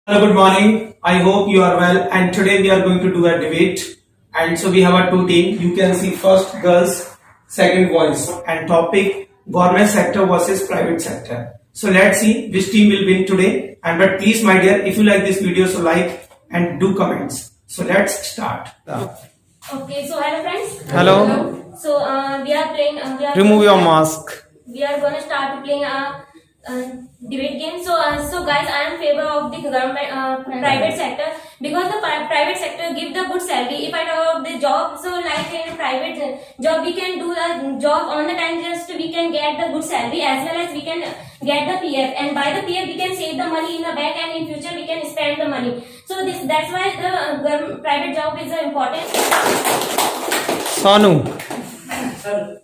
Hello, good morning. I hope you are well. And today we are going to do a debate. And so we have a two team. You can see first girls, second boys, and topic government sector versus private sector. So let's see which team will win today. And but please, my dear, if you like this video, so like and do comments. So let's start. Okay, so hello friends. Hello. So we are playing. Remove your mask. We are gonna start playing a debate game. So guys, I am in favor of the government private sector because the private sector give the good salary. If I talk about the job, so like in private job, we can do the job on the time. Just we can get the good salary as well as we can get the PF, and by the PF we can save the money in the bank, and in future we can spend the money. So that's why the private job is important. Sonu. Sir,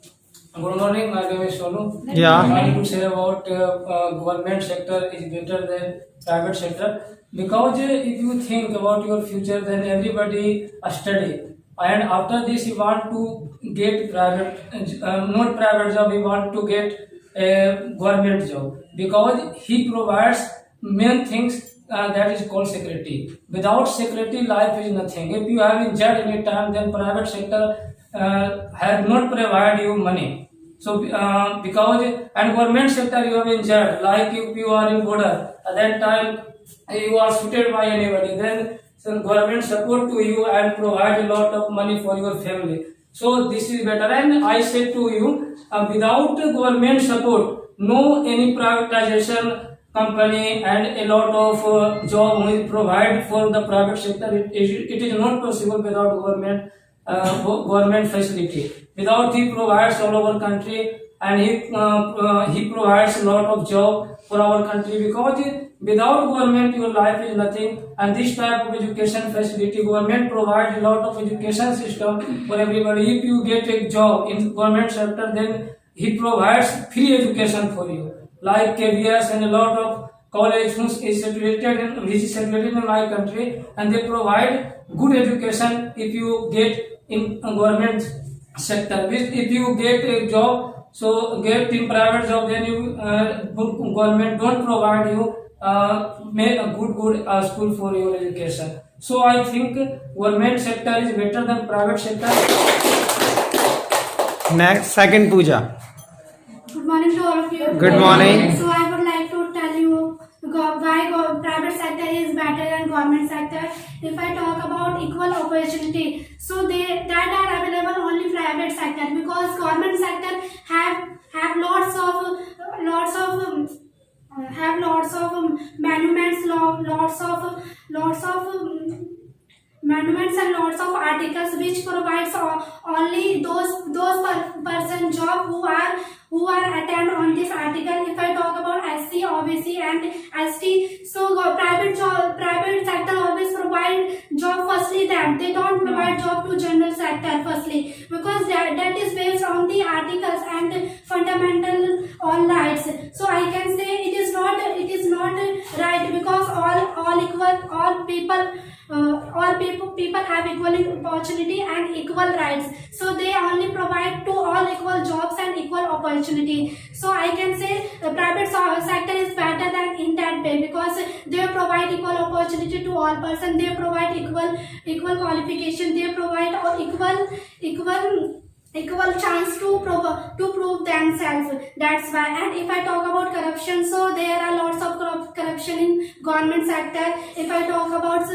good morning. My name is Sonu. Yeah. I want to say about government sector is better than private sector because if you think about your future, then everybody study, and after this you want to get private, not private job. You want to get a government job because he provides main things. That is called security. Without security, life is nothing. If you have injured any time, then private sector have not provide you money. So because and government sector you have injured, like if you are in border at that time you are shooted by anybody, then some government support to you and provide a lot of money for your family. So this is better. And I say to you, without government support, no any privatization company and a lot of job will provide for the private sector. It is not possible without government facility. Without he provides all over country, and he provides a lot of job for our country, because without government your life is nothing. And this type of education facility, government provides a lot of education system for everybody. If you get a job in government sector, then he provides free education for you, like KBS and a lot of college which is situated in my country, and they provide good education if you get in government sector. If you get a job, so get in private job, then you government don't provide you make a good school for your education. So I think government sector is better than private sector. Next, second Pooja. Good morning to all of you. Good morning. So I would like to tell you why private sector is better than government sector. If I talk about equal opportunity, so that are available only private sector, because government sector have lots of monuments, lots of monuments and lots of articles which provides only those person job who are attend on this article. If I talk about SC, OBC and ST, so private sector always provide job firstly them. They don't provide job to general sector firstly, because that is based on the articles and fundamental all rights. So I can say it is not right, because all people have equal opportunity and equal rights. So they only provide to all equal jobs and equal opportunity. So I can say the private sector is better than in that way, because they provide equal opportunity to all person. They provide equal qualification. They provide equal chance to prove themselves. That's why. And if I talk about corruption, so there are lots of corruption in government sector. If I talk about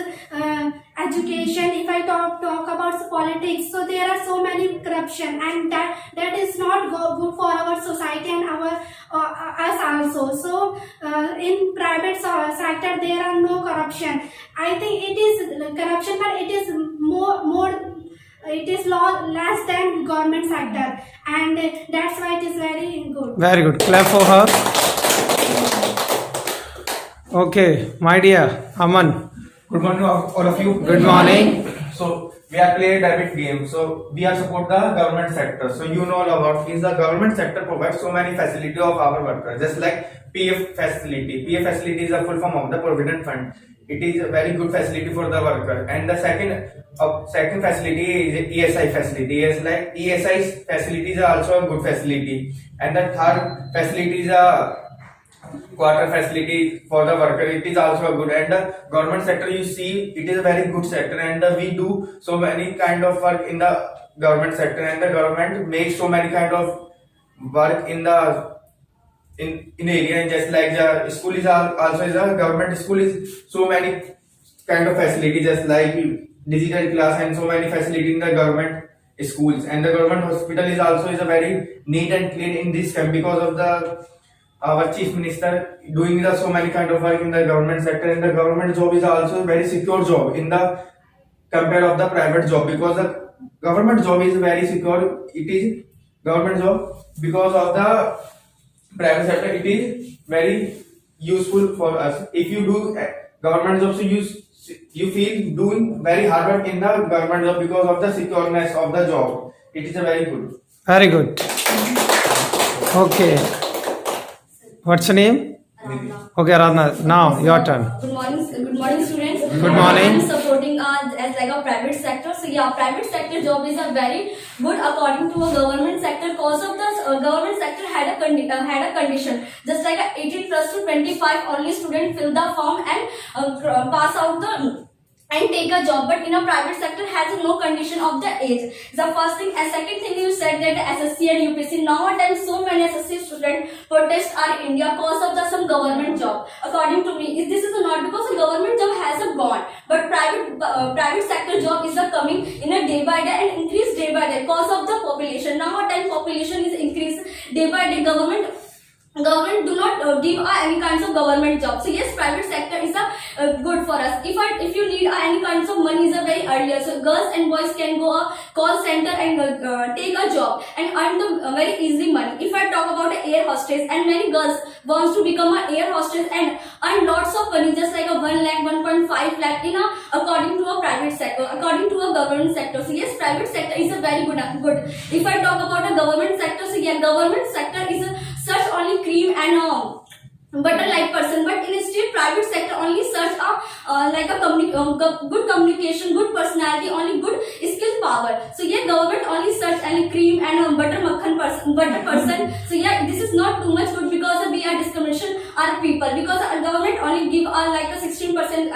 education, if I talk about politics, so there are so many corruption, and that is not good for our society and our us also. So in private sector there are no corruption. I think it is corruption, but it is more. It is less than government sector, and that's why it is very good. Very good. Clap for her. Okay, my dear Aman. Good morning, all of you. Good morning. So we are playing a debate game. So we are support the government sector. So you know about is the government sector provides so many facility of our workers, just like PF facility. PF facility is a full form of the provident fund. It is a very good facility for the worker. And the second facility is ESI facility. ESI facility is also a good facility. And the third facility is a quarter facility for the worker. It is also a good, and the government sector, you see, it is a very good sector, and we do so many kind of work in the government sector, and the government makes so many kind of work in the in area, and just like the school is also is a government school is so many kind of facility, just like digital class and so many facility in the government schools, and the government hospital is also is a very neat and clean in this camp because of the our chief minister doing the so many kind of work in the government sector, and the government job is also a very secure job in the compared of the private job, because the government job is very secure. It is government job because of the private sector. It is very useful for us. If you do government job, so you feel doing very hard work in the government job because of the secureness of the job. It is a very good. Very good. Okay. What's your name? Okay, Radna. Now your turn. Good morning, students. Good morning. I'm supporting as like a private sector. So yeah, private sector job is a very good according to a government sector. Cause of the government sector had a condition. Just like a 18 plus to 25, only student fill the form and pass out the and take a job, but in a private sector has no condition of the age. The first thing. And second thing, you said that SSC and UPSC nowadays so many SSC students protest our India cause of the some government job. According to me, this is not because the government job has a gone, but private sector job is a coming in a day by day and increase day by day cause of the population. Nowadays population is increased day by day. Government do not give any kinds of government job. So yes, private sector is a good for us. If you need any kinds of money is a very earlier. So girls and boys can go a call center and take a job and earn the very easy money. If I talk about an air hostess, and many girls wants to become an air hostess and earn lots of money, just like a 1 lakh, 1.5 lakh in according to a private sector, according to a government sector. So yes, private sector is a very good. If I talk about a government sector, so yeah, government sector is such only cream and butter like person, but in still private sector only such like a good communication, good personality, only good skill power. So yeah, government only such only cream and butter person. So yeah, this is not too much good because we are discrimination our people, because our government only give like a 16%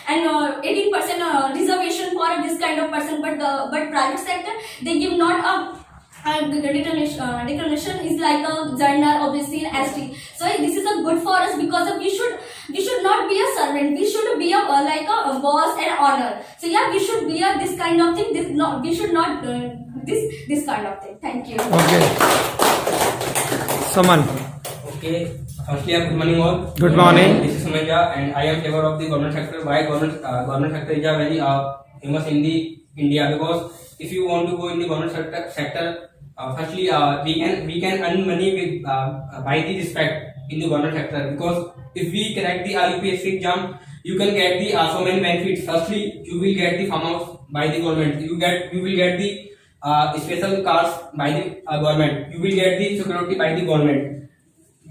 and 18% reservation for this kind of person, but private sector they give not a declaration is like a journal, obviously, and ST. So this is a good for us because we should not be a servant. We should be like a boss and honor. So yeah, we should be this kind of thing. We should not this kind of thing. Thank you. Okay. Saman. Okay. Firstly, good morning all. Good morning. This is Sumeja, and I am favor of the government sector. Why government sector is a very famous in the India, because if you want to go in the government sector, firstly we can earn money with by the respect in the government sector, because if we crack the UPSC exam, you can get the so many benefits. Firstly, you will get the farmhouse by the government. You will get the special cars by the government. You will get the security by the government.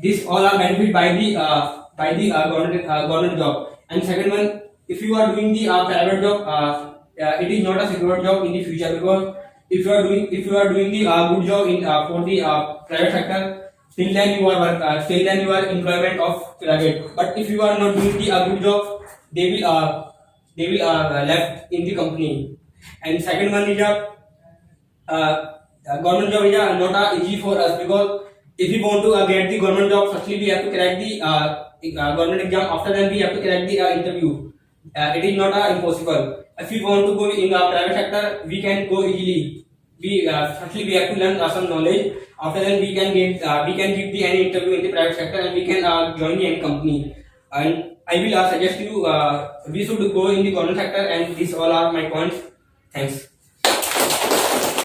These all are benefit by the government job. And second one, if you are doing the private job, it is not a secure job in the future, because if you are doing the good job in for the private sector, till then you are employment of private. But if you are not doing the good job, they will left in the company. And second one is government job is not easy for us, because if we want to get the government job, firstly we have to crack the government exam. After that we have to crack the interview. It is not impossible. If we want to go in the private sector, we can go easily. Firstly we have to learn some knowledge. After that we can give the any interview in the private sector, and we can join the any company. And I will suggest you we should go in the government sector. And these all are my points. Thanks.